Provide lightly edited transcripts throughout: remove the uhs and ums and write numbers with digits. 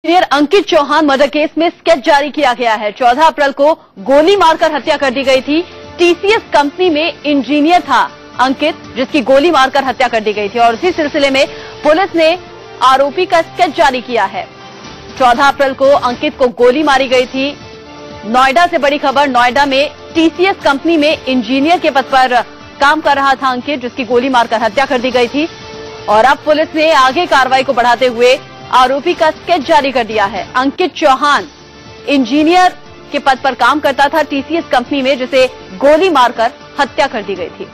Engineer अंकित Chauhan murder case में sketch जारी किया गया है। 14 अप्रैल को गोली मारकर हत्या कर दी गई थी। टीसीएस कंपनी में इंजीनियर था अंकित, जिसकी गोली मारकर हत्या कर दी गई थी और इसी सिलसिले में पुलिस ने आरोपी का स्केच जारी किया है। 14 अप्रैल को अंकित को गोली मारी गई थी। नोएडा से बड़ी खबर, नोएडा में टीसीएस कंपनी में इंजीनियर के पद पर काम कर रहा था अंकित, जिसकी गोली मारकर हत्या कर दी गई थी और अब पुलिस ने आगे कार्रवाई को बढ़ाते हुए आरोपी का स्केच जारी कर दिया है। अंकित चौहान इंजीनियर के पद पर काम करता था टीसीएस कंपनी में, जिसे गोली मारकर हत्या कर दी गई थी।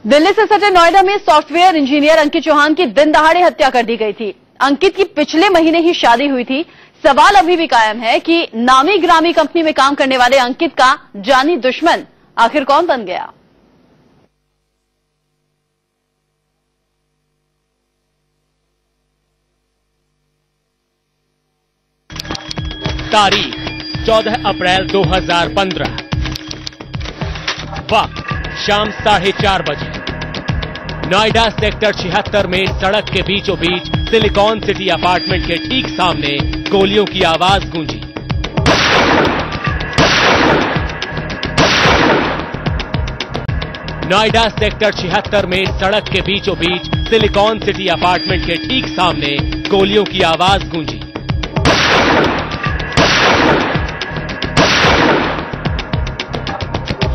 दिल्ली से सटे नोएडा में सॉफ्टवेयर इंजीनियर अंकित चौहान की दिन दहाड़े हत्या कर दी गई थी। अंकित की पिछले महीने ही शादी हुई थी। सवाल अभी भी कायम है कि नामी ग्रामी कंपनी में काम करने वाले अंकित का जानी दुश्मन आखिर कौन बन गया। तारीख 14 अप्रैल 2015, वक्त शाम 4:30 बजे। नोएडा सेक्टर 76 में सड़क के बीचों बीच सिलिकॉन सिटी अपार्टमेंट के ठीक सामने गोलियों की आवाज गूंजी। नोएडा सेक्टर 76 में सड़क के बीचों बीच सिलिकॉन सिटी अपार्टमेंट के ठीक सामने गोलियों की आवाज गूंजी।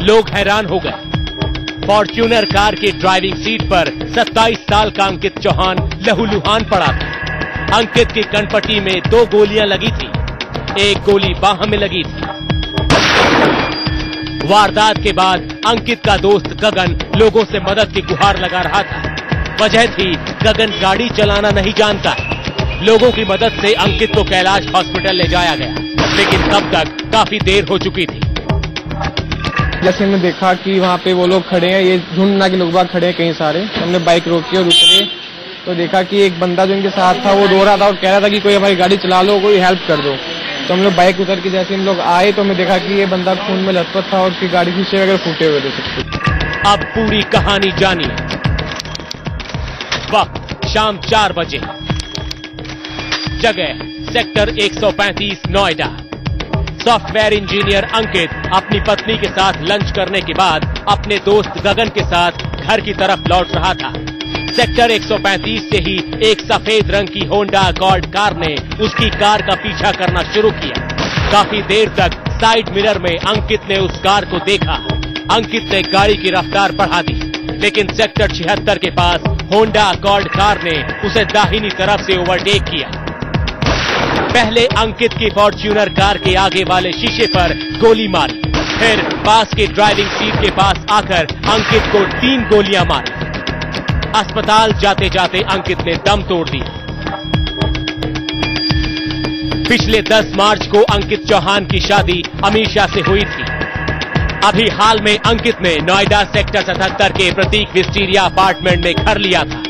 लोग हैरान हो गए। फॉर्च्यूनर कार की ड्राइविंग सीट पर 27 साल का अंकित चौहान लहूलुहान पड़ा था। अंकित की कनपट्टी में 2 गोलियां लगी थी, एक गोली बाह में लगी थी। वारदात के बाद अंकित का दोस्त गगन लोगों से मदद की गुहार लगा रहा था। वजह थी गगन गाड़ी चलाना नहीं जानता। लोगों की मदद से अंकित को कैलाश हॉस्पिटल ले जाया गया, लेकिन तब तक काफी देर हो चुकी थी। जैसे हमने देखा कि वहाँ पे वो लोग खड़े हैं, ये झुंड ना के लोग बाग खड़े हैं कई सारे। हमने बाइक रोकी और उतरे तो देखा कि एक बंदा जो इनके साथ था वो रो रहा था और कह रहा था कि कोई हमारी गाड़ी चला लो, कोई हेल्प कर दो। तो हम लोग बाइक उतर के जैसे हम लोग आए तो हमने देखा कि ये बंदा खून में लथपथ था और उसकी गाड़ी की शीशे वगैरह फूटे हुए थे सब। अब पूरी कहानी जानिए। वक्त शाम 4 बजे, जगह सेक्टर 135 नोएडा। सॉफ्टवेयर इंजीनियर अंकित अपनी पत्नी के साथ लंच करने के बाद अपने दोस्त गगन के साथ घर की तरफ लौट रहा था। सेक्टर 135 से ही एक सफेद रंग की होंडा अकॉर्ड कार ने उसकी कार का पीछा करना शुरू किया। काफी देर तक साइड मिरर में अंकित ने उस कार को देखा। अंकित ने गाड़ी की रफ्तार बढ़ा दी, लेकिन सेक्टर 76 के पास होंडा अकॉर्ड कार ने उसे दाहिनी तरफ से ओवरटेक किया। पहले अंकित की फॉर्च्यूनर कार के आगे वाले शीशे पर गोली मारी, फिर पास के ड्राइविंग सीट के पास आकर अंकित को 3 गोलियां मारी। अस्पताल जाते जाते अंकित ने दम तोड़ दिया। पिछले 10 मार्च को अंकित चौहान की शादी अमीषा से हुई थी। अभी हाल में अंकित ने नोएडा सेक्टर 77 के प्रतीक विस्टीरिया अपार्टमेंट में घर लिया था।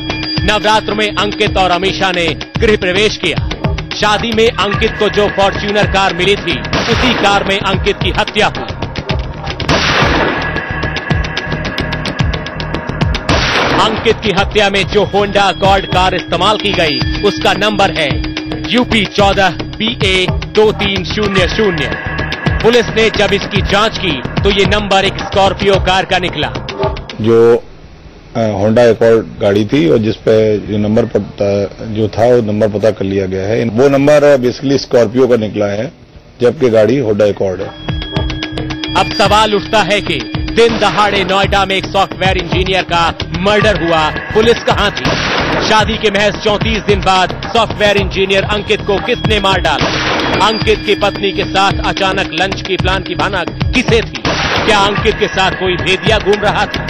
नवरात्र में अंकित और अमीषा ने गृह प्रवेश किया। शादी में अंकित को जो फॉर्च्यूनर कार मिली थी, उसी कार में अंकित की हत्या हुई। अंकित की हत्या में जो होंडा अकॉर्ड कार इस्तेमाल की गई, उसका नंबर है UP 14 BA 2300। पुलिस ने जब इसकी जांच की तो ये नंबर एक स्कॉर्पियो कार का निकला। जो होंडा अकॉर्ड गाड़ी थी और जिसपे जो नंबर पता जो था वो नंबर पता कर लिया गया है। वो नंबर बेसिकली स्कॉर्पियो का निकला है, जबकि गाड़ी होंडा अकॉर्ड है। अब सवाल उठता है कि दिन दहाड़े नोएडा में एक सॉफ्टवेयर इंजीनियर का मर्डर हुआ, पुलिस कहां थी? शादी के महज 34 दिन बाद सॉफ्टवेयर इंजीनियर अंकित को किसने मार डाला? अंकित की पत्नी के साथ अचानक लंच की प्लान की भनक किसे थी? क्या अंकित के साथ कोई भेदिया घूम रहा था?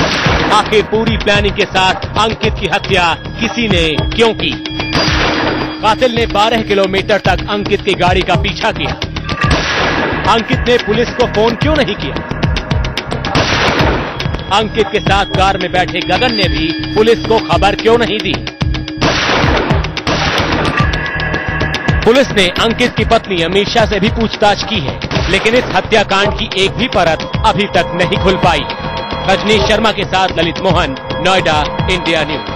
आखिर पूरी प्लानिंग के साथ अंकित की हत्या किसी ने क्यों की? कातिल ने 12 किलोमीटर तक अंकित की गाड़ी का पीछा किया। अंकित ने पुलिस को फोन क्यों नहीं किया? अंकित के साथ कार में बैठे गगन ने भी पुलिस को खबर क्यों नहीं दी? पुलिस ने अंकित की पत्नी अमीषा से भी पूछताछ की है, लेकिन इस हत्याकांड की एक भी परत अभी तक नहीं खुल पाई। रजनीश शर्मा के साथ ललित मोहन, नोएडा, इंडिया न्यूज।